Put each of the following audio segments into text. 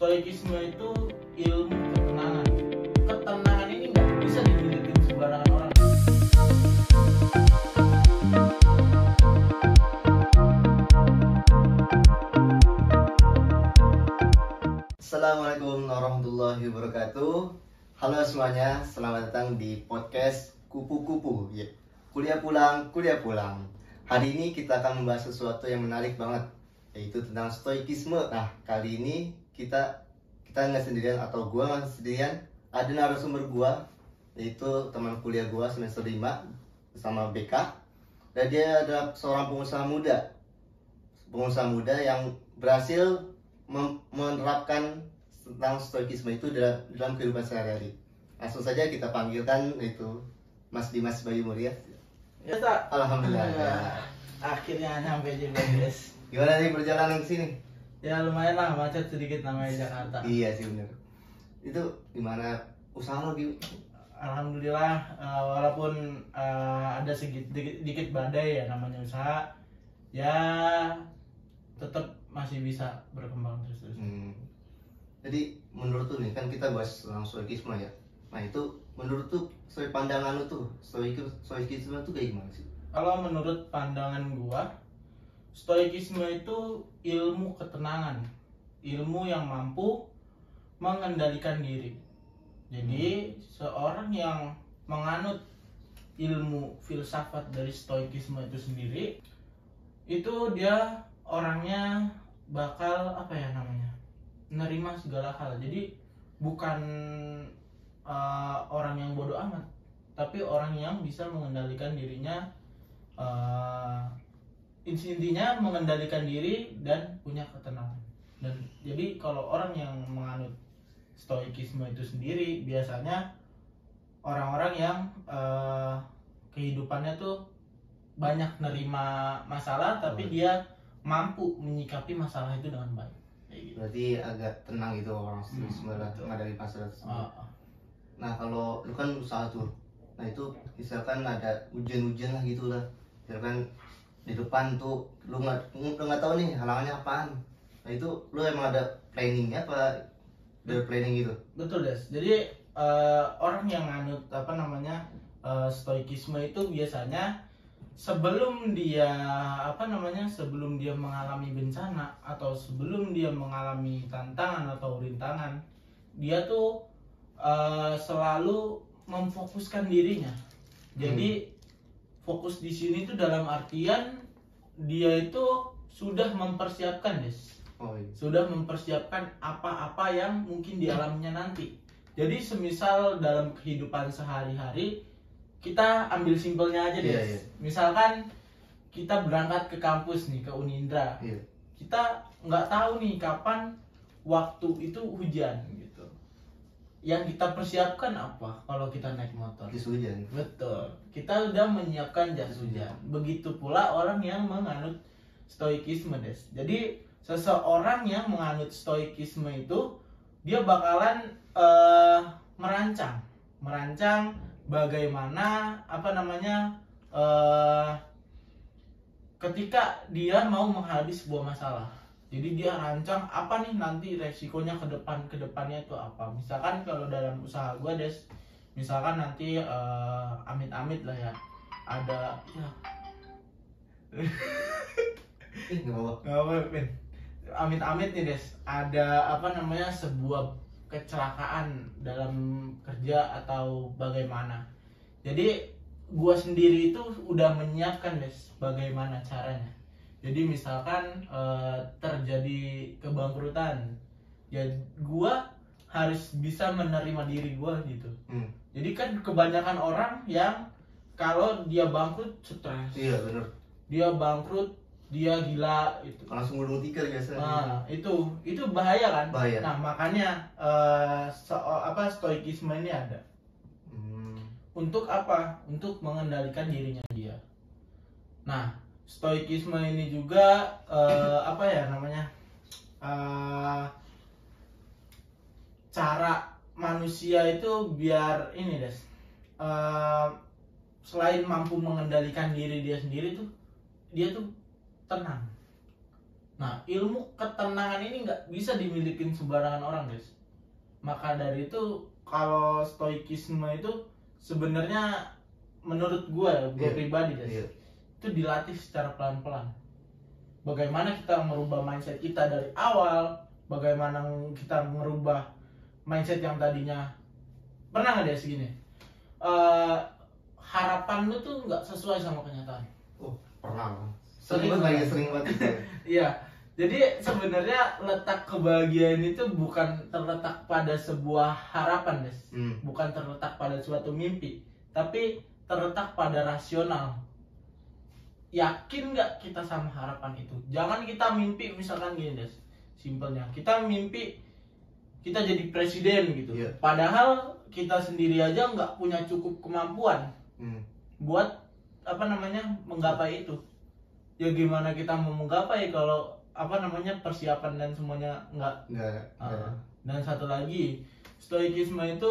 Stoikisme itu ilmu ketenangan. Ketenangan ini nggak bisa dimiliki sembarangan orang. Assalamualaikum warahmatullahi wabarakatuh. Halo semuanya, selamat datang di podcast Kupu-Kupu ya. Kuliah pulang. Hari ini kita akan membahas sesuatu yang menarik banget, yaitu tentang stoikisme. Nah, kali ini kita nggak sendirian, atau gua nggak sendirian. Ada narasumber gua, yaitu teman kuliah gua semester 5 bersama BK. Dan dia adalah seorang pengusaha muda yang berhasil menerapkan tentang stoikisme itu dalam kehidupan sehari-hari. Langsung saja kita panggilkan, yaitu Mas Dimas Bayu Mulia. Ya tak? Alhamdulillah. Ya. Akhirnya nyampe juga guys. Gimana nih perjalanan ke sini? Ya lumayan lah, macet sedikit namanya Jakarta. Iya sih bener. Itu gimana usaha lo, Biu? Alhamdulillah, walaupun ada sedikit badai ya namanya usaha, ya tetap masih bisa berkembang terus. Jadi menurut tuh nih, kan kita bahas tentang stoikisme ya. Nah itu menurut tuh pandangan lu tuh stoikisme tuh kayak gimana sih? Kalau menurut pandangan gua, stoikisme itu ilmu ketenangan, ilmu yang mampu mengendalikan diri. Jadi seorang yang menganut ilmu filsafat dari stoikisme itu sendiri, itu dia orangnya bakal nerima segala hal. Jadi bukan orang yang bodoh amat, tapi orang yang bisa mengendalikan dirinya, intinya mengendalikan diri dan punya ketenangan. Dan jadi kalau orang yang menganut stoikisme itu sendiri, biasanya orang-orang yang kehidupannya tuh banyak nerima masalah, tapi dia mampu menyikapi masalah itu dengan baik. Gitu. Berarti agak tenang gitu orang stoikisme menghadapi masalah tersebut. Nah kalau lu kan usaha tuh, nah itu misalkan ada ujian-ujian lah gitu lah, misalkan di depan tuh lu nggak tahu nih halangannya apaan. Nah itu lu emang ada planningnya apa dari planning gitu? Betul Des. Jadi orang yang nganut stoikisme itu biasanya sebelum dia mengalami bencana atau sebelum dia mengalami tantangan atau rintangan, dia tuh selalu memfokuskan dirinya. Jadi fokus di sini tuh dalam artian dia itu sudah mempersiapkan, Des. Sudah mempersiapkan apa-apa yang mungkin dialaminya nanti. Jadi semisal dalam kehidupan sehari-hari, kita ambil simpelnya aja, Des. Yeah. Misalkan kita berangkat ke kampus nih, ke Unindra. Yeah. Kita nggak tahu nih kapan waktu itu hujan gitu. Yang kita persiapkan apa kalau kita naik motor? Jas hujan. Betul. Kita udah menyiapkan jas hujan. Begitu pula orang yang menganut stoikisme, Des. Jadi seseorang yang menganut stoikisme itu dia bakalan merancang bagaimana ketika dia mau menghadapi sebuah masalah. Jadi dia rancang apa nih nanti resikonya ke depannya itu apa. Misalkan kalau dalam usaha gua, Des, misalkan nanti amit-amit lah ya, ada ya Nggak apa-apa, amit-amit nih, Des, ada sebuah kecelakaan dalam kerja atau bagaimana. Jadi gua sendiri itu udah menyiapkan, Des, bagaimana caranya. Jadi misalkan terjadi kebangkrutan, ya gua harus bisa menerima diri gua gitu. Jadi kan kebanyakan orang yang kalau dia bangkrut stres. Iya benar. Dia bangkrut, dia gila itu. Langsung gulung tikar biasanya. Nah, itu bahaya kan? Bahaya. Nah, makanya stoikisme ini ada. Untuk apa? Untuk mengendalikan dirinya dia. Nah, stoikisme ini juga cara manusia itu biar ini, Des, selain mampu mengendalikan diri dia sendiri tuh, dia tuh tenang. Nah, ilmu ketenangan ini nggak bisa dimiliki sembarangan orang, guys. Maka dari itu, kalau stoikisme itu sebenarnya menurut gue Iya. pribadi, guys, Iya. itu dilatih secara pelan-pelan. Bagaimana kita merubah mindset kita dari awal, bagaimana kita merubah mindset yang tadinya pernah nggak deh segini, harapan lu tuh nggak sesuai sama kenyataan. Oh, pernah. Sering Sering banget itu. Iya, jadi sebenarnya letak kebahagiaan itu bukan terletak pada sebuah harapan, guys. Bukan terletak pada suatu mimpi, tapi terletak pada rasional. Yakin nggak kita sama harapan itu? Jangan kita mimpi misalkan gini, guys. Simpelnya, kita mimpi kita jadi presiden gitu. Iya. Padahal kita sendiri aja nggak punya cukup kemampuan buat menggapai itu. Ya gimana kita mau menggapai kalau persiapan dan semuanya nggak. Dan satu lagi, stoikisme itu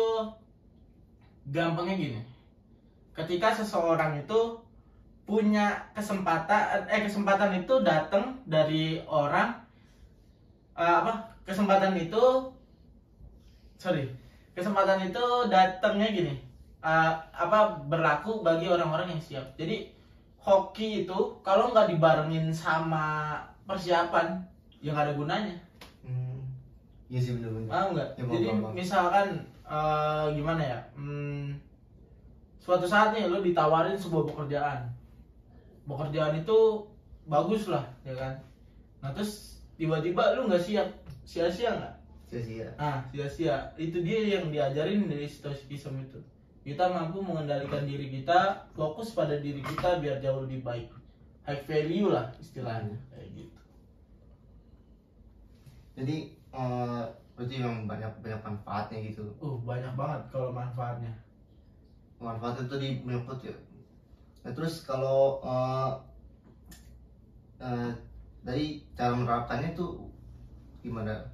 gampangnya gini. Ketika seseorang itu punya kesempatan itu datang dari orang, kesempatan itu datangnya gini, berlaku bagi orang-orang yang siap. Jadi hoki itu kalau nggak dibarengin sama persiapan, ya nggak ada gunanya. Iya sih, bener-bener. Nggak? Ya, Jadi misalkan gimana ya, suatu saat nih lo ditawarin sebuah pekerjaan itu bagus lah, ya kan. Nah terus tiba-tiba lu nggak siap, sia-sia nggak? Sia-sia. Sia-sia. Itu dia yang diajarin dari stoicism itu. Kita mampu mengendalikan diri kita, fokus pada diri kita biar jauh lebih baik. High value lah istilahnya, kayak gitu. Jadi berarti memang banyak manfaatnya gitu. Banyak banget kalau manfaatnya. Manfaat itu di banyak banget ya. Nah terus kalau dari cara menerapkannya itu gimana?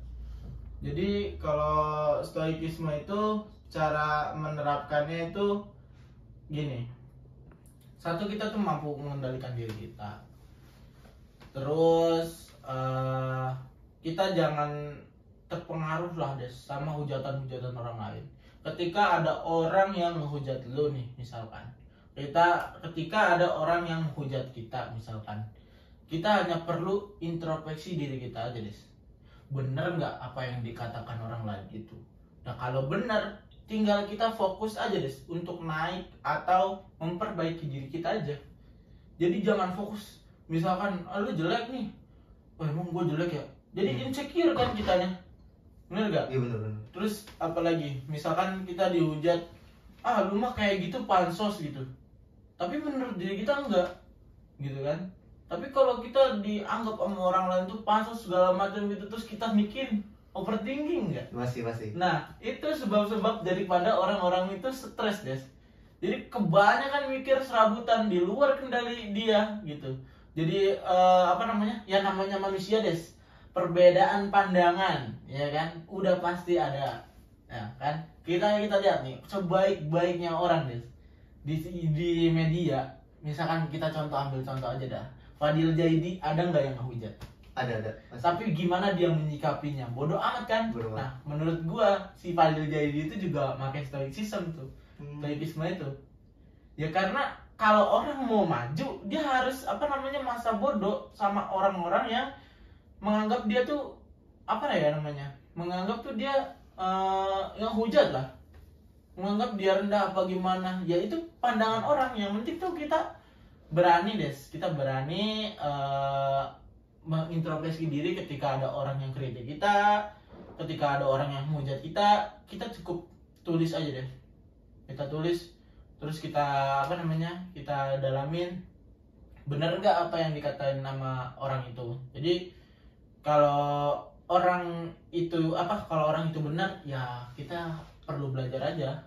Jadi kalau stoikisme itu cara menerapkannya itu gini. Satu, kita tuh mampu mengendalikan diri kita. Terus kita jangan terpengaruh lah deh sama hujatan-hujatan orang lain. Ketika ada orang yang menghujat lu nih misalkan, ketika ada orang yang menghujat kita misalkan, kita hanya perlu introspeksi diri kita aja, Des. Bener nggak apa yang dikatakan orang lain itu? Nah kalau bener, tinggal kita fokus aja, Des, untuk naik atau memperbaiki diri kita aja. Jadi jangan fokus, misalkan lu jelek nih, emang gue jelek ya? Jadi insecure kan kitanya, bener gak? Iya bener. Terus apalagi, misalkan kita dihujat, lu mah kayak gitu pansos gitu. Tapi menurut diri kita enggak, gitu kan? Tapi kalau kita dianggap sama orang lain tuh pansos segala macam gitu, terus kita mikirin, overthinking enggak? Masih. Nah, itu sebab-sebab daripada orang-orang itu stres, guys. Jadi kebanyakan mikir serabutan di luar kendali dia gitu. Jadi ya namanya manusia, Des. Perbedaan pandangan, ya kan? Udah pasti ada. Ya kan? Kita lihat nih, sebaik-baiknya orang, Des. Di media, misalkan kita ambil contoh aja dah. Fadil Jaidi, ada nggak yang ngehujat? Ada. Tapi gimana dia menyikapinya? Bodoh amat kan? Bodoh amat. Nah, menurut gua si Fadil Jaidi itu juga pakai stoicism tuh. Stoicisme itu. Ya karena kalau orang mau maju, dia harus masa bodoh sama orang-orang yang menganggap dia tuh menganggap tuh dia ngehujat lah. Menganggap dia rendah apa gimana. Ya itu pandangan orang. Yang penting tuh kita berani, Des. Kita berani mengintrospeksi diri ketika ada orang yang kritik kita, ketika ada orang yang menghujat kita, kita cukup tulis aja deh. Kita tulis, terus kita kita dalamin, bener nggak apa yang dikatain nama orang itu. Jadi kalau orang itu benar, ya kita perlu belajar aja.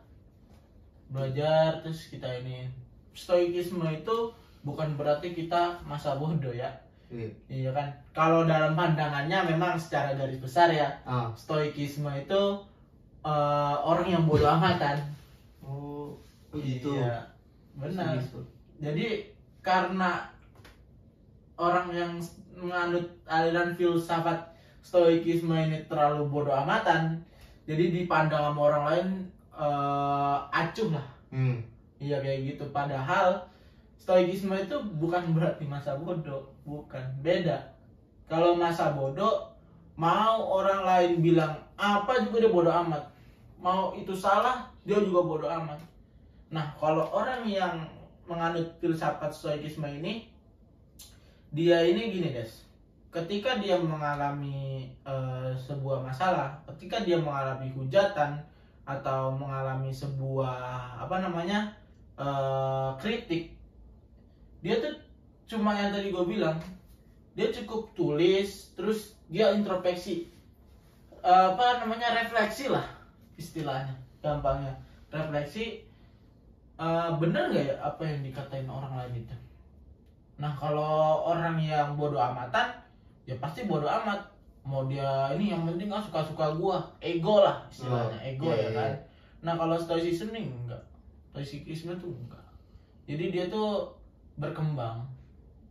Belajar terus kita ini. Stoikisme itu bukan berarti kita masa bodoh ya. Iya kan? Kalau dalam pandangannya memang secara garis besar ya, stoikisme itu orang yang bodoh amatan. Oh, gitu. Iya, benar. Jadi karena orang yang menganut aliran filsafat stoikisme ini terlalu bodoh amatan, jadi dipandang sama orang lain acuh lah. Iya kayak gitu. Padahal stoikisme itu bukan berarti masa bodoh, bukan, beda. Kalau masa bodoh, mau orang lain bilang apa juga dia bodoh amat, mau itu salah dia juga bodoh amat. Nah kalau orang yang menganut filsafat stoikisme ini, dia ini gini guys, ketika dia mengalami sebuah masalah, ketika dia mengalami hujatan atau mengalami sebuah kritik, dia tuh cuma yang tadi gue bilang, dia cukup tulis, terus dia introspeksi, refleksi lah istilahnya, gampangnya refleksi, bener nggak ya apa yang dikatain orang lain itu. Nah kalau orang yang bodoh amatan, ya pasti bodoh amat, mau dia ini yang penting suka-suka gua, ego lah istilahnya, ego ya kan. Nah kalau stoicism nih enggak, stoicism tuh enggak, jadi dia tuh berkembang,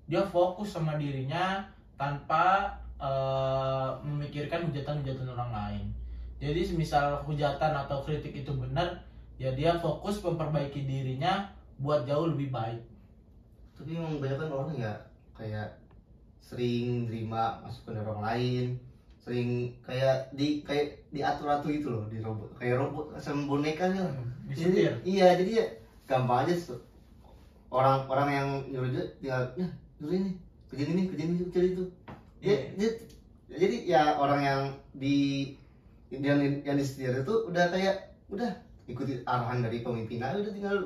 dia fokus sama dirinya tanpa memikirkan hujatan-hujatan orang lain. Jadi semisal hujatan atau kritik itu benar, ya dia fokus memperbaiki dirinya buat jauh lebih baik. Tapi emang banyak kan orang ya kayak sering terima masukan dari orang lain, sering kayak diatur-atur gitu loh, di robot, kayak robot sama boneka gitu. Disetir. Iya, jadi ya gampang aja orang yang nyuruh dia tinggal nyuruh ini kerjaan itu. Jadi ya orang yang yang disetir itu udah ikuti arahan dari pemimpin aja, udah tinggal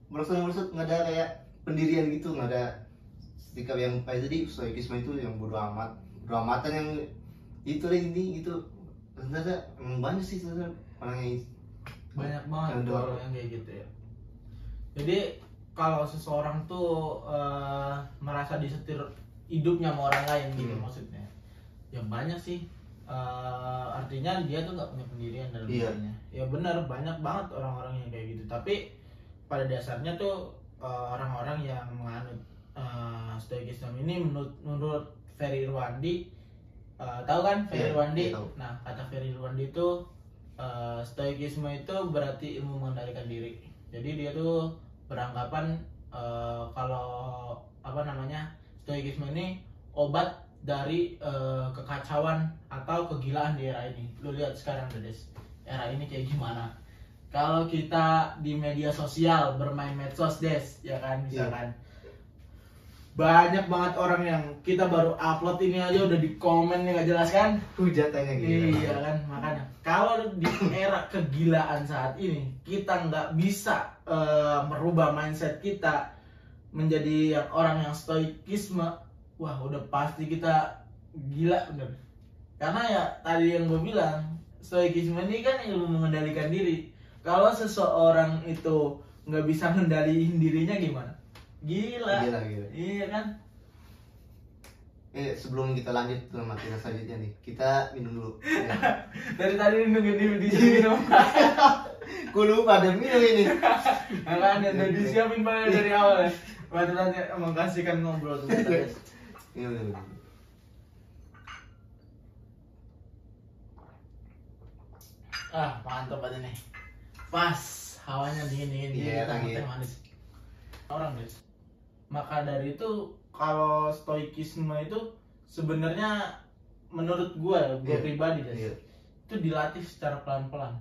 merosot nggak ada kayak pendirian gitu, nggak ada sikap yang kayak tadi stoikisme itu yang bodo amatan yang itu lah ini gitu. Ternyata emang banyak sih orang yang banyak banget orang yang kayak gitu ya. Jadi kalau seseorang tuh merasa disetir hidupnya sama orang lain gitu maksudnya, ya banyak sih, artinya dia tuh nggak punya pendirian dalam dirinya. Ya benar, banyak banget orang-orang yang kayak gitu. Tapi pada dasarnya tuh orang-orang yang menganut stoikisme ini menurut Ferry Irwandi, tahu kan Ferry Irwandi? Nah kata Ferry Irwandi itu stoikisme itu berarti ilmu mengendalikan diri. Jadi dia tuh beranggapan kalau stoikisme ini obat dari kekacauan atau kegilaan di era ini. Lu lihat sekarang Des, era ini kayak gimana. Kalau kita di media sosial bermain medsos Des, ya kan, misalkan banyak banget orang yang kita baru upload ini aja udah di komen nih, gak jelas kan, hujatannya gitu. Iya kan, makanya kalau di era kegilaan saat ini kita nggak bisa merubah mindset kita menjadi orang yang stoikisme, wah udah pasti kita gila bener. Karena ya tadi yang gue bilang, stoikisme ini kan ilmu mengendalikan diri. Kalau seseorang itu nggak bisa mengendalikan dirinya gimana? Gila. Iya kan? Sebelum kita lanjut ke materi selanjutnya nih, kita minum dulu. Ya. Dari tadi nungguin di minum. Gue lupa ada minum ini. Makanya udah disiapin dari awal ya. Berarti nanti mengasihkan ngobrol tuh. Minum. Mantap aja nih. Pas, hawanya dingin. Iya, teh manis. Orang guys. Maka dari itu kalau stoikisme itu sebenarnya menurut gue pribadi guys, itu dilatih secara pelan-pelan.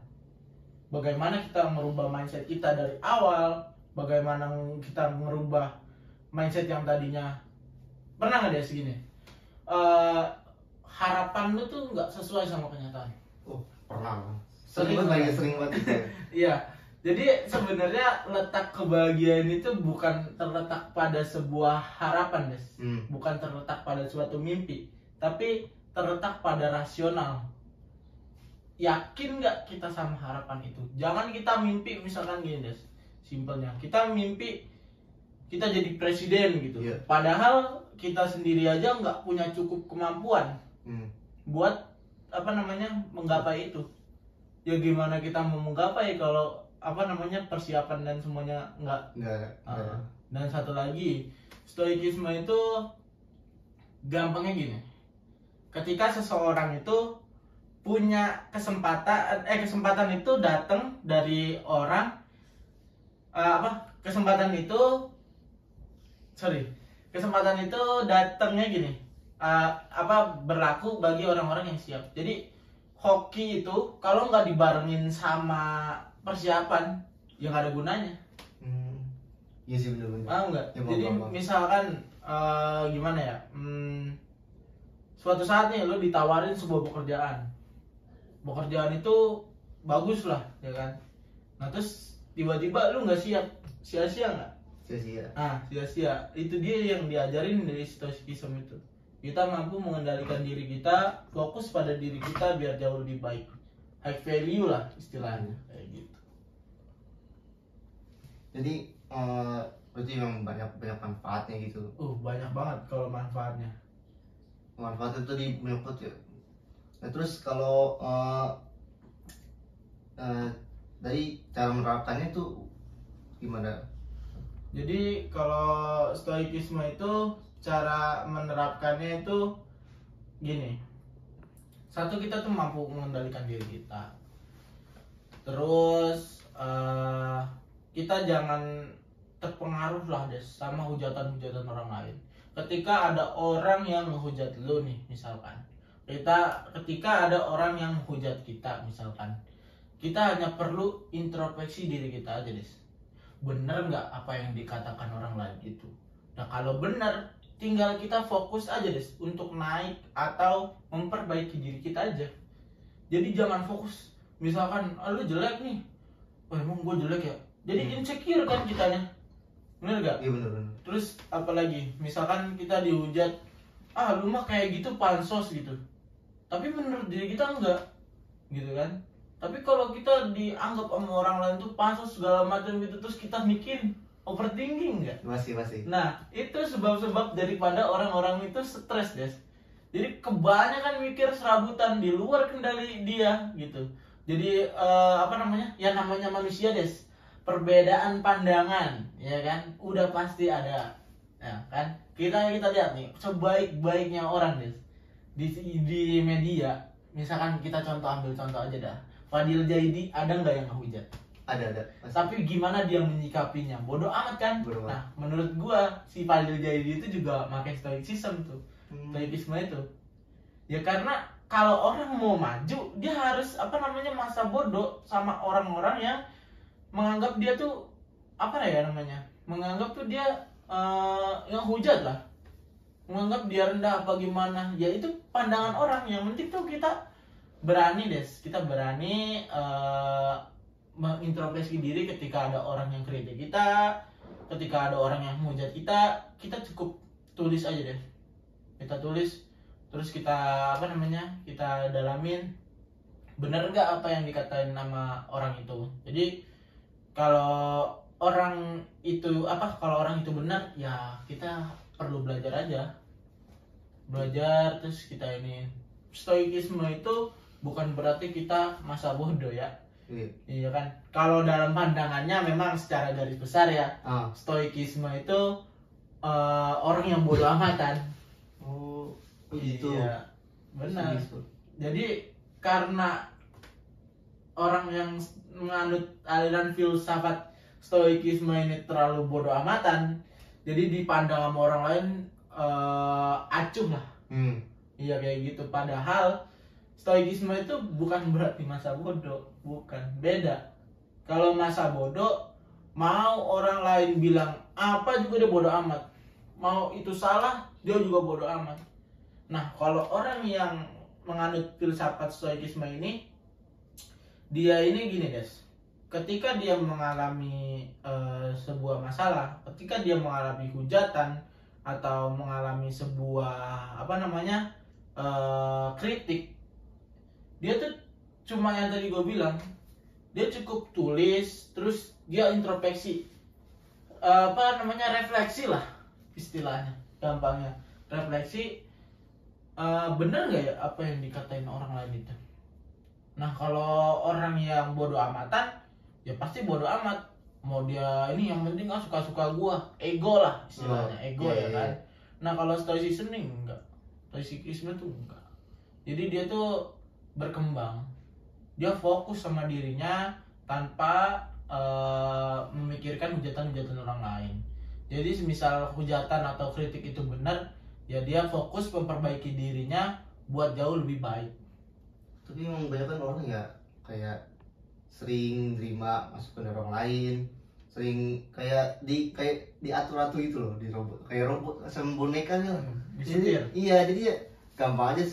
Bagaimana kita merubah mindset kita dari awal, bagaimana kita merubah mindset yang tadinya, pernah nggak dia segini, harapan lu tuh nggak sesuai sama kenyataan. Oh pernah. Sering banget. Iya. Jadi sebenarnya letak kebahagiaan itu bukan terletak pada sebuah harapan, guys. Bukan terletak pada suatu mimpi, tapi terletak pada rasional. Yakin nggak kita sama harapan itu? Jangan kita mimpi misalkan gini, guys. Simpelnya, kita mimpi kita jadi presiden gitu. Padahal kita sendiri aja nggak punya cukup kemampuan buat menggapai itu. Ya gimana kita mau menggapai kalau persiapan dan semuanya enggak. Dan satu lagi, stoikisme itu gampangnya gini, ketika seseorang itu punya kesempatan itu datang dari orang, kesempatan itu datangnya gini, berlaku bagi orang-orang yang siap. Jadi hoki itu kalau nggak dibarengin sama persiapan ya nggak ada gunanya. Iya sih, bener-bener. Paham nggak? Ya, Jadi paham. misalkan gimana ya, suatu saat nih lo ditawarin sebuah pekerjaan itu bagus lah ya kan. Nah terus tiba-tiba lu nggak siap, sia-sia nggak? Sia-sia. Nah sia-sia, itu dia yang diajarin dari stoicism itu. Kita mampu mengendalikan diri kita, fokus pada diri kita biar jauh lebih baik, high value lah istilahnya kayak gitu. Jadi berarti memang banyak manfaatnya gitu. Banyak banget kalau manfaatnya. Manfaat itu di menyangkut ya. Nah terus kalau dari cara menerapkannya itu gimana? Jadi kalau stoikisme itu cara menerapkannya itu gini. Satu, kita tuh mampu mengendalikan diri kita. Terus kita jangan terpengaruh lah deh sama hujatan-hujatan orang lain. Ketika ada orang yang menghujat lu nih misalkan, ketika ada orang yang menghujat kita misalkan, kita hanya perlu introspeksi diri kita aja des. Bener nggak apa yang dikatakan orang lain itu? Nah kalau bener, tinggal kita fokus aja des untuk naik atau memperbaiki diri kita aja. Jadi jangan fokus, misalkan lu jelek nih, emang gue jelek ya, jadi insecure kan kitanya, bener gak? Iya bener. Terus apalagi misalkan kita dihujat, lu mah kayak gitu pansos gitu, tapi menurut diri kita enggak gitu kan. Tapi kalau kita dianggap sama orang lain tuh pansos segala macam gitu, terus kita mikirin, overthinking enggak? Masih. Nah itu sebab-sebab daripada orang-orang itu stres des. Jadi kebanyakan mikir serabutan di luar kendali dia gitu. Jadi ya namanya manusia des, perbedaan pandangan ya kan udah pasti ada ya kan. Kita lihat nih sebaik-baiknya orang des di media, misalkan kita ambil contoh aja dah, Fadil Jaidi, ada nggak yang ngehujat? Ada pasti. Tapi gimana dia menyikapinya? Bodoh amat kan? Bodoh amat. Nah menurut gua si Fadil Jaidi itu juga pakai stoicism tuh. Stoicisme itu ya karena kalau orang mau maju dia harus masa bodoh sama orang-orang yang menganggap dia tuh menganggap tuh dia yang hujat lah, menganggap dia rendah apa gimana ya, itu pandangan orang. Yang penting tuh kita berani mengintrospeksi diri ketika ada orang yang kritik kita, ketika ada orang yang menghujat kita cukup tulis aja deh. Kita tulis, terus kita kita dalamin bener nggak apa yang dikatain nama orang itu. Jadi kalau orang itu benar ya kita perlu belajar aja, terus kita ini. Stoikisme itu bukan berarti kita masa bodoh ya. Iya kan, kalau dalam pandangannya memang secara garis besar ya, stoikisme itu orang yang bodoh amatan. Gitu. Iya, benar. Jadi karena orang yang menganut aliran filsafat stoikisme ini terlalu bodoh amatan, jadi dipandang sama orang lain acuh lah. Iya kayak gitu. Padahal stoikisme itu bukan berarti masa bodoh, bukan, beda. Kalau masa bodoh, mau orang lain bilang apa juga dia bodoh amat, mau itu salah dia juga bodoh amat. Nah kalau orang yang menganut filsafat stoikisme ini, dia ini gini guys, ketika dia mengalami sebuah masalah, ketika dia mengalami hujatan atau mengalami sebuah kritik, dia tuh cuma yang tadi gue bilang, dia cukup tulis, terus dia introspeksi, refleksi lah istilahnya, gampangnya refleksi, bener nggak ya apa yang dikatain orang lain itu. Nah kalau orang yang bodoh amatan ya pasti bodoh amat, mau dia ini yang penting suka-suka gua, ego lah istilahnya, ego ya kan. Nah kalau stoicism nih enggak, Stoikisme tuh enggak. Jadi dia tuh berkembang, dia fokus sama dirinya tanpa memikirkan hujatan-hujatan orang lain. Jadi semisal hujatan atau kritik itu benar, ya dia fokus memperbaiki dirinya buat jauh lebih baik. Tapi emang banyak kan orang ya kayak sering terima masukan dari orang lain, sering kayak diatur-atur gitu loh, di robot kayak robot sama boneka gitu. Disetir. Iya, jadi ya gampang aja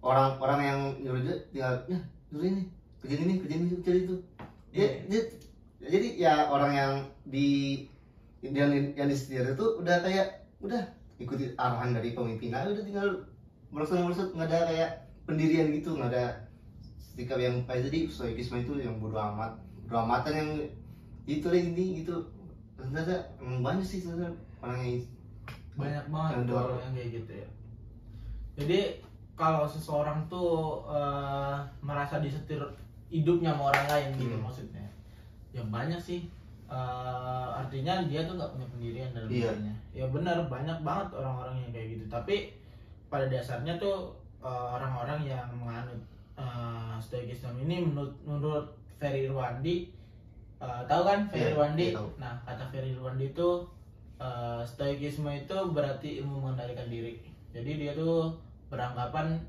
orang yang nyuruh dia tinggal nyuruh ini kerjaan itu. Jadi ya orang yang yang disetir itu udah ikuti arahan dari pemimpinan, udah tinggal merosot nggak ada kayak pendirian gitu, nggak ada sikap yang kayak tadi stoikisme itu yang bodo amatan yang itu ini gitu. Ternyata emang banyak sih sebenarnya orang yang banyak banget orang yang kayak gitu ya. Jadi kalau seseorang tuh merasa disetir hidupnya sama orang lain gitu maksudnya, ya banyak sih. Artinya dia tuh nggak punya pendirian dalam dirinya. Ya benar, banyak banget orang-orang yang kayak gitu. Tapi pada dasarnya tuh orang-orang yang menganut stoikisme ini menurut Ferry Irwandi, tahu kan Ferry Irwandi? Nah, kata Ferry Irwandi itu stoikisme itu berarti ilmu mengendalikan diri. Jadi dia tuh beranggapan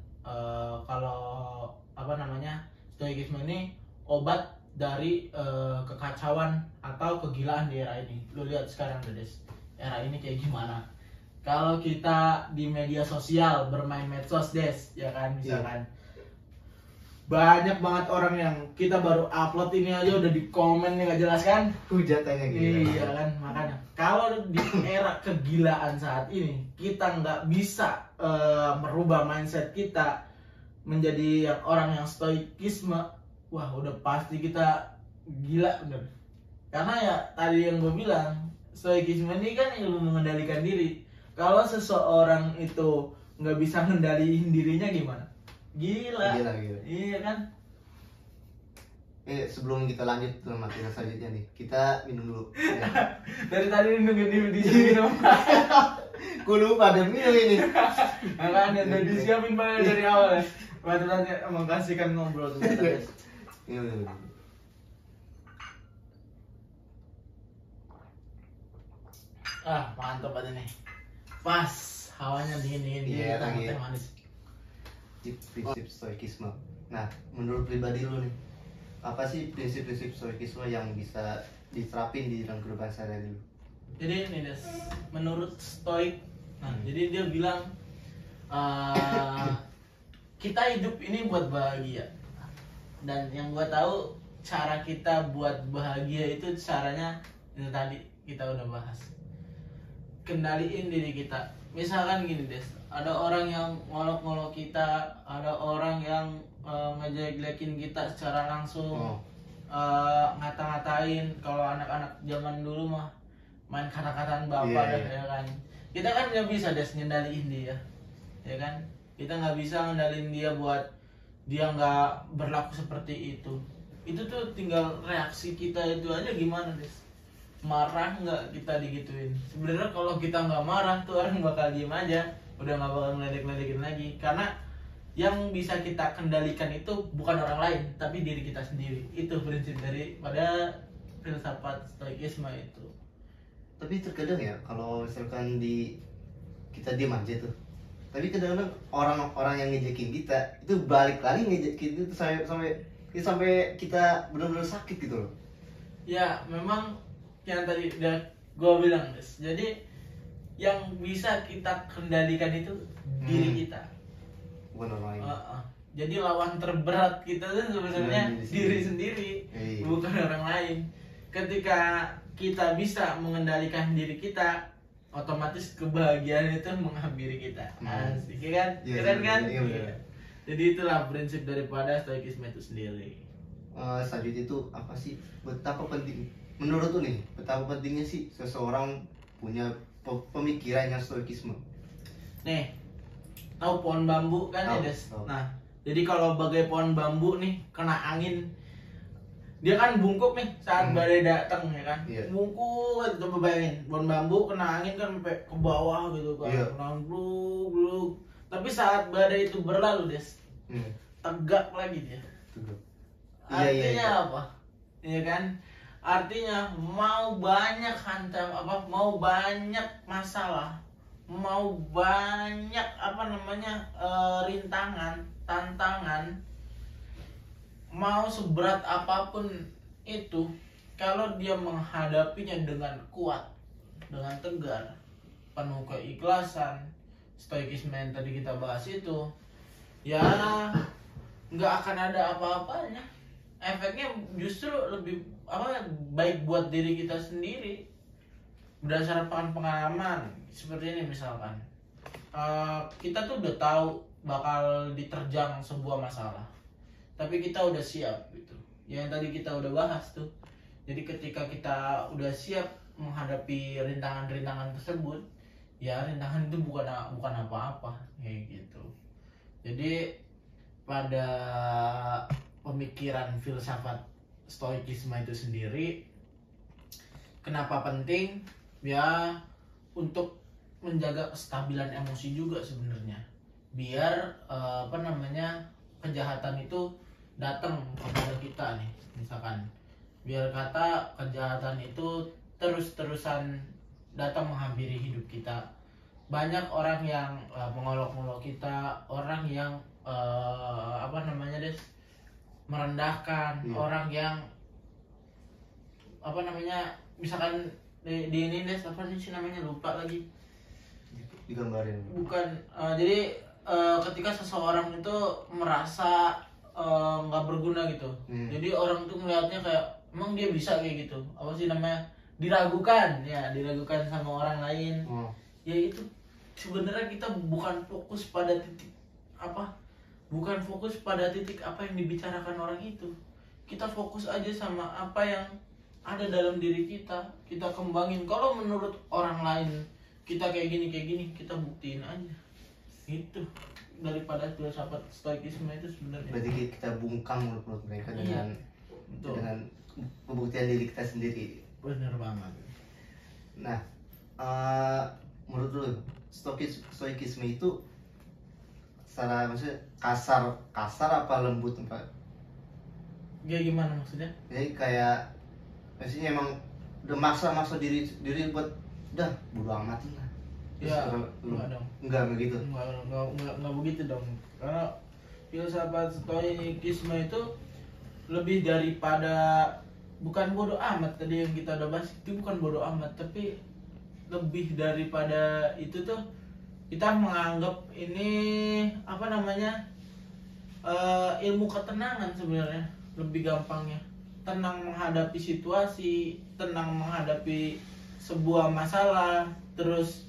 kalau stoikisme ini obat dari kekacauan atau kegilaan di era ini. Lu lihat sekarang Des, era ini kayak gimana. Kalau kita di media sosial bermain medsos Des, ya kan, misalkan banyak banget orang yang kita baru upload ini aja udah di komen nih, gak jelas kan, hujatannya gitu. Iya kan, makanya kalau di era kegilaan saat ini kita nggak bisa merubah mindset kita menjadi orang yang stoikisme, wah udah pasti kita gila bener. Karena ya tadi yang gue bilang, stoikisme ini kan ilmu mengendalikan diri. Kalau seseorang itu nggak bisa mengendalikan dirinya gimana? Gila. Iya kan? Sebelum kita lanjut ke materi selanjutnya nih, kita minum dulu. Ya. Dari tadi nunggu di minum. Gue lupa ada minum ini. Makanya udah disiapin banget dari awal ya. Waktu tadi mengasihkan ngobrol tuh guys. Ini. Mantap aja nih. Pas, hawanya dingin. Iya, lagi. Teh manis. Prinsip stoikisme. Nah, menurut pribadi lu nih, apa sih prinsip-prinsip stoikisme yang bisa diterapin di dalam kehidupan sehari-hari lu? Jadi ini Des, menurut stoik, jadi dia bilang kita hidup ini buat bahagia. Dan yang gua tahu cara kita buat bahagia itu caranya ini tadi kita udah bahas. Kendaliin diri kita. Misalkan gini Des, ada orang yang ngolok-ngolok kita, ada orang yang ngejelek-jelekin kita secara langsung, ngata-ngatain. Kalau anak-anak zaman dulu mah main kata-kataan bapak ya kan. Kita kan nggak bisa Des ngendaliin dia, ya kan? Kita nggak bisa ngendaliin dia buat dia nggak berlaku seperti itu. Itu tuh tinggal reaksi kita itu aja gimana Des. Marah nggak kita digituin. Sebenarnya kalau kita nggak marah tuh orang bakal diem aja, udah nggak bakal ngeledek-ledekin lagi. Karena yang bisa kita kendalikan itu bukan orang lain, tapi diri kita sendiri. Itu prinsip daripada filsafat stoikisme itu. Tapi terkadang ya kalau misalkan kita diem aja tuh, tapi kadang-kadang orang-orang yang ngejekin kita itu balik lagi ngejekin itu sampai kita benar-benar sakit gitu loh. Ya memang yang tadi udah gue bilang Des, jadi yang bisa kita kendalikan itu diri kita, bukan orang lain. Jadi lawan terberat kita tuh sebenarnya diri sendiri, bukan orang lain. Ketika kita bisa mengendalikan diri kita, otomatis kebahagiaan itu menghampiri kita. Asik kan? Keren kan? Iya. Jadi itulah prinsip daripada stoikisme itu sendiri. Selanjutnya itu apa sih? Betapa penting menurut tuh nih, betapa pentingnya sih seseorang punya pemikiran yang stoikisme. Nih, tahu pohon bambu kan ya Des? Nah, jadi kalau bagai pohon bambu nih kena angin, dia kan bungkuk nih saat badai datang ya kan? Bungkuk, coba bayangin pohon bambu kena angin kan sampai ke bawah gitu kan, bluk. Tapi saat badai itu berlalu, Des, tegak lagi dia. Artinya apa? Iya kan? Artinya mau banyak mau banyak masalah, mau banyak rintangan, tantangan, mau seberat apapun itu, kalau dia menghadapinya dengan kuat, dengan tegar, penuh keikhlasan, stoikisme yang tadi kita bahas itu, ya nggak akan ada apa-apanya. Efeknya justru lebih baik buat diri kita sendiri. Berdasarkan pengalaman seperti ini misalkan, kita tuh udah tahu bakal diterjang sebuah masalah, tapi kita udah siap gitu. Yang tadi kita udah bahas tuh. Jadi ketika kita udah siap menghadapi rintangan-rintangan tersebut, ya rintangan itu bukan apa-apa kayak gitu. Jadi pada pemikiran filsafat stoikisme itu sendiri, kenapa penting? Ya untuk menjaga kestabilan emosi juga sebenarnya, biar kejahatan itu datang kepada kita nih, misalkan biar kata kejahatan itu terus-terusan datang menghampiri hidup kita. Banyak orang yang mengolok-olok kita, orang yang merendahkan, orang yang misalkan di ini Des, apa sih namanya, lupa lagi, digambarin. Bukan, jadi ketika seseorang itu merasa nggak berguna gitu, jadi orang tuh ngelihatnya kayak emang dia bisa kayak gitu, apa sih namanya, diragukan sama orang lain. Ya itu sebenarnya kita bukan fokus pada titik apa yang dibicarakan orang itu. Kita fokus aja sama apa yang ada dalam diri kita kembangin. Kalau menurut orang lain kita kayak gini, kita buktiin aja. Itu daripada filsafat stoikisme itu sebenarnya. Berarti kita bungkam menurut mereka dengan pembuktian diri kita sendiri. Bener banget. Nah, menurut lu stoikisme itu secara maksudnya kasar apa lembut Pak? Ya gimana maksudnya? Jadi kayak maksudnya emang udah maksa diri buat udah bodo amat lah. Ya, enggak dong. Enggak begitu. Enggak begitu dong. Karena filsafat stoikisme itu lebih daripada bukan bodo amat tadi yang kita udah bahas, itu bukan bodo amat, tapi lebih daripada itu tuh kita menganggap ini ilmu ketenangan sebenarnya, lebih gampangnya. Tenang menghadapi situasi, tenang menghadapi sebuah masalah, terus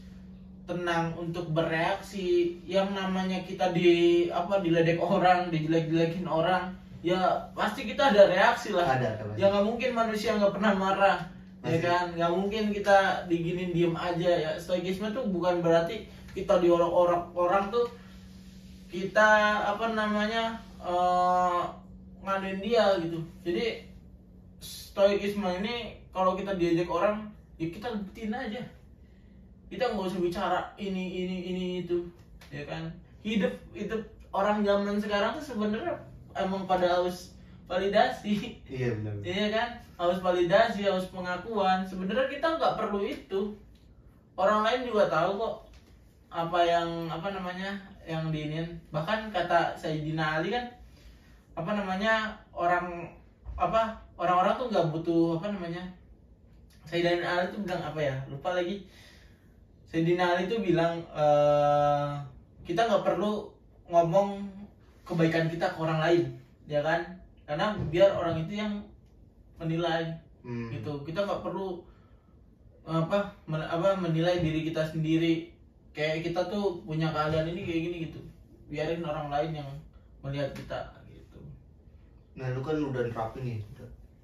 tenang untuk bereaksi. Yang namanya kita diledek orang, dijelek-jelekin orang, ya pasti kita ada reaksi lah. Ada. Ya nggak mungkin manusia nggak pernah marah, ya kan? Nggak mungkin kita diginin diem aja. Ya stoikisme tuh bukan berarti kita diolok-olok orang tuh kita nganuin dia gitu. Jadi stoikisme ini kalau kita diajak orang, ya kita buktiin aja. Kita nggak usah bicara ini itu, ya kan? Hidup itu orang zaman sekarang tuh sebenarnya emang pada haus validasi. Iya benar. Iya kan? Haus validasi, haus pengakuan. Sebenarnya kita nggak perlu itu. Orang lain juga tahu kok apa yang diinin. Bahkan kata Sayyidina Ali kan orang-orang tuh nggak butuh Sayyidina Ali tuh bilang apa ya, lupa lagi. Sayyidina Ali tuh bilang kita nggak perlu ngomong kebaikan kita ke orang lain, ya kan? Karena biar orang itu yang menilai gitu. Kita nggak perlu menilai diri kita sendiri, kayak kita tuh punya keadaan ini kayak gini gitu, biarin orang lain yang melihat kita gitu. Nah lu kan udah nerapin nih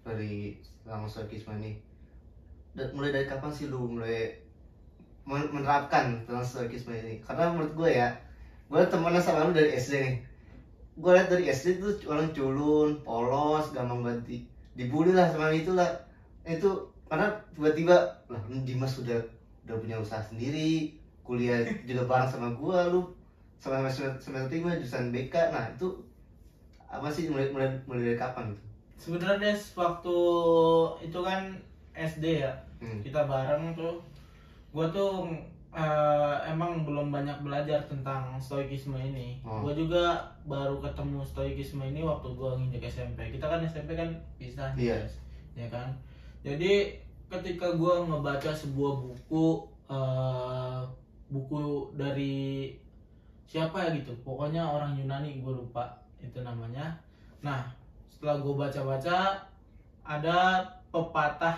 dari selama stoikisme ini. Mulai dari kapan sih lu mulai menerapkan tentang stoikisme ini? Karena menurut gue ya, gue temenan sama lu dari SD nih. Gue liat dari SD tuh orang culun, polos, gampang banget dibully lah sama itulah. Itu karena tiba-tiba lah Dimas udah punya usaha sendiri, kuliah juga bareng sama gue, lu sama semester 5 jurusan BK. Nah itu apa sih, mulai dari kapan gitu? Sebenarnya waktu itu kan SD ya, kita bareng tuh. Gue tuh emang belum banyak belajar tentang stoikisme ini. Gue juga baru ketemu stoikisme ini waktu gue nginjek SMP. Kita kan SMP kan pisah nih, guys, ya kan. Jadi ketika gue ngebaca sebuah buku dari siapa ya gitu, pokoknya orang Yunani, gue lupa itu namanya. Nah setelah gue baca-baca, ada pepatah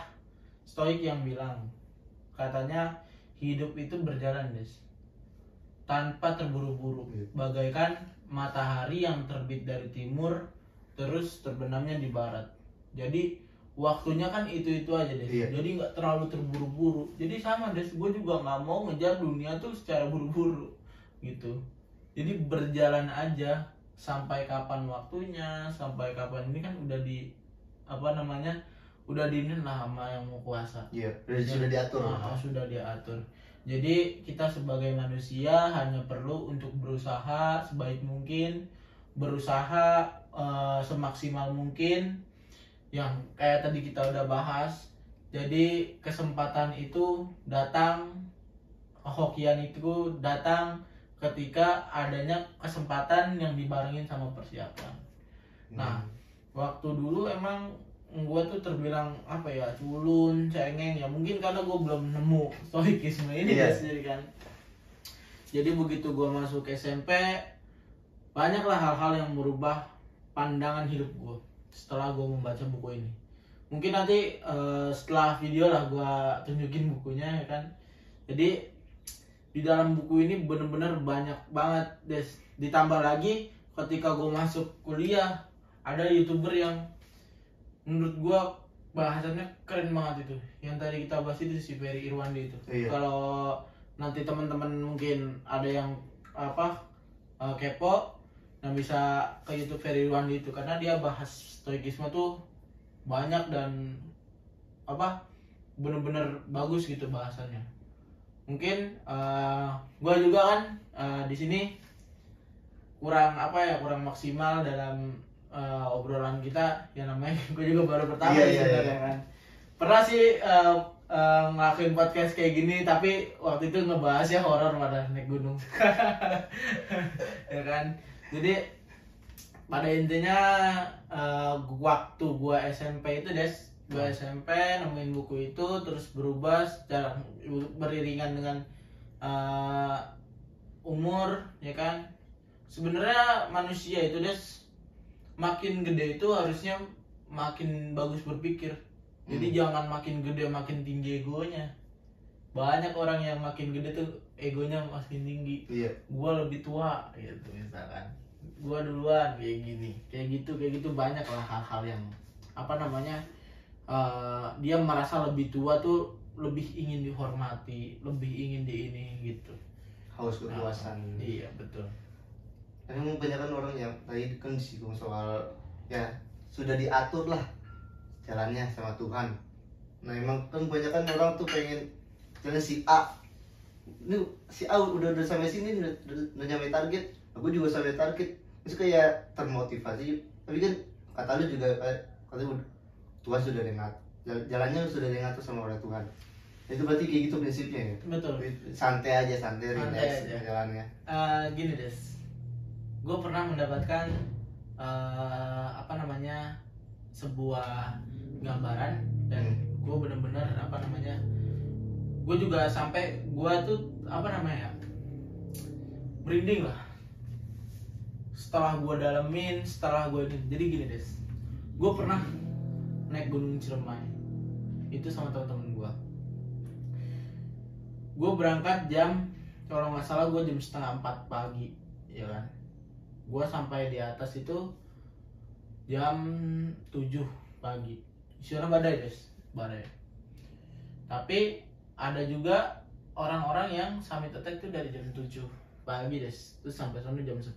stoik yang bilang, katanya hidup itu berjalan, guys, tanpa terburu-buru, bagaikan matahari yang terbit dari timur terus terbenamnya di barat. Jadi waktunya kan itu aja, Des. Jadi nggak terlalu terburu-buru. Jadi sama, Des, gue juga nggak mau ngejar dunia tuh secara buru-buru gitu. Jadi berjalan aja sampai kapan waktunya, sampai kapan ini kan udah di udah diinin lah sama yang mau kuasa. Iya, sudah diatur. Sudah diatur. Jadi kita sebagai manusia hanya perlu untuk berusaha sebaik mungkin, berusaha semaksimal mungkin. Yang kayak tadi kita udah bahas. Jadi kesempatan itu datang, hokian itu datang ketika adanya kesempatan yang dibarengin sama persiapan. Nah, waktu dulu emang gue tuh terbilang culun, cengeng ya, mungkin karena gue belum nemu stoikisme ini, jadi kan. Jadi begitu gue masuk SMP, banyaklah hal-hal yang merubah pandangan hidup gue setelah gue membaca buku ini. Mungkin nanti setelah video lah gue tunjukin bukunya, ya kan. Jadi di dalam buku ini bener-bener banyak banget, Des. Ditambah lagi ketika gue masuk kuliah, ada YouTuber yang menurut gue bahasannya keren banget itu. Yang tadi kita bahas itu si Ferry Irwandi itu. Kalau nanti teman-teman mungkin ada yang kepo, nah bisa ke YouTube Ferry Irwandi itu, karena dia bahas stoikisme tuh banyak dan bener-bener bagus gitu bahasannya. Mungkin gue juga kan di sini kurang maksimal dalam obrolan kita, yang namanya gue juga baru pertama sebenarnya kan. Pernah sih ngelakuin podcast kayak gini, tapi waktu itu ngebahasnya horor pada naik gunung. Ya kan. Jadi pada intinya waktu gue SMP itu, Des, gue SMP nemuin buku itu, terus berubah secara beriringan dengan umur, ya kan. Sebenarnya manusia itu, Des, makin gede itu harusnya makin bagus berpikir. Jadi jangan makin gede makin tinggi egonya. Banyak orang yang makin gede tuh egonya makin tinggi. Gua lebih tua gitu misalkan, gua duluan kayak gini, kayak gitu banyak lah hal-hal yang dia merasa lebih tua tuh lebih ingin dihormati, lebih ingin gitu. Haus kekuasaan. Iya, betul. Emang kebanyakan orang yang tadi kan disinggung soal ya sudah diatur lah jalannya sama Tuhan. Nah emang kan kebanyakan orang tuh pengen jalan si A. Ini si A udah sampai sini, udah nyampe target. Aku juga sampai target. Terus kayak termotivasi. Tapi kan kata lu juga katanya Tuhan sudah jalannya sudah diatur sama oleh Tuhan. Itu berarti kayak gitu prinsipnya ya? Betul. Santai relax aja jalannya. Gini, Des, gue pernah mendapatkan sebuah gambaran, dan gue bener-bener gue juga sampai gue tuh merinding lah setelah gue dalemin, setelah gue ini. Jadi gini, Des, gue pernah naik gunung Ciremai itu sama teman-teman gue. Gue berangkat jam, kalau nggak salah gue jam 3:30 pagi, ya kan. Gue sampai di atas itu jam 7 pagi. Isinya badai, Des, badai. Tapi ada juga orang-orang yang summit attack itu dari jam 7 pagi, Des, terus sampai sana jam 10.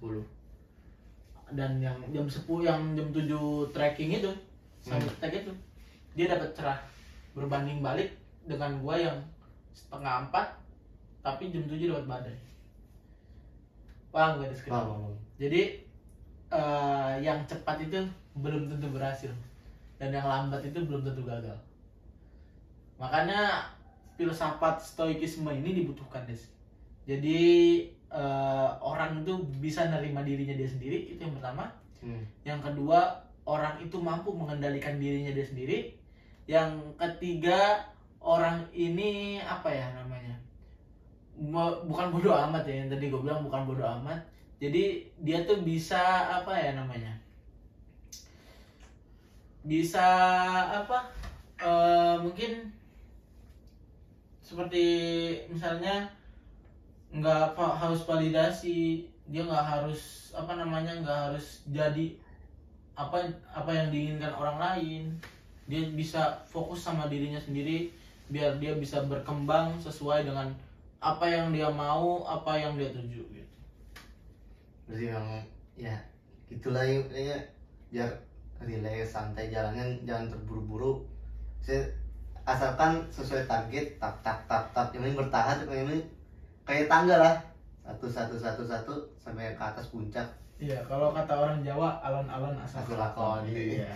Dan yang jam 10, yang jam 7 trekking itu, summit attack itu, dia dapat cerah berbanding balik dengan gua yang 3:30 tapi jam 7 dapat badai. Paham gak deskripsi? Paham. Jadi yang cepat itu belum tentu berhasil, dan yang lambat itu belum tentu gagal. Makanya filsafat stoikisme ini dibutuhkan, Des. Jadi orang itu bisa nerima dirinya dia sendiri, itu yang pertama. Yang kedua, orang itu mampu mengendalikan dirinya dia sendiri. Yang ketiga, orang ini apa ya namanya, bukan bodoh amat ya, yang tadi gue bilang bukan bodoh amat. Jadi dia tuh bisa apa ya namanya, bisa apa, mungkin seperti misalnya nggak harus validasi, dia nggak harus apa namanya, nggak harus jadi apa yang diinginkan orang lain. Dia bisa fokus sama dirinya sendiri biar dia bisa berkembang sesuai dengan apa yang dia mau, apa yang dia tuju gitu. Berarti memang ya gitulah ya, biar relax, santai, jalannya jangan terburu-buru. Asalkan sesuai target, tap yang ini bertahan, yang ini kayak tangga lah, satu sampai ke atas puncak. Iya, kalau kata orang Jawa, alon-alon asal Asal lakon. Iya.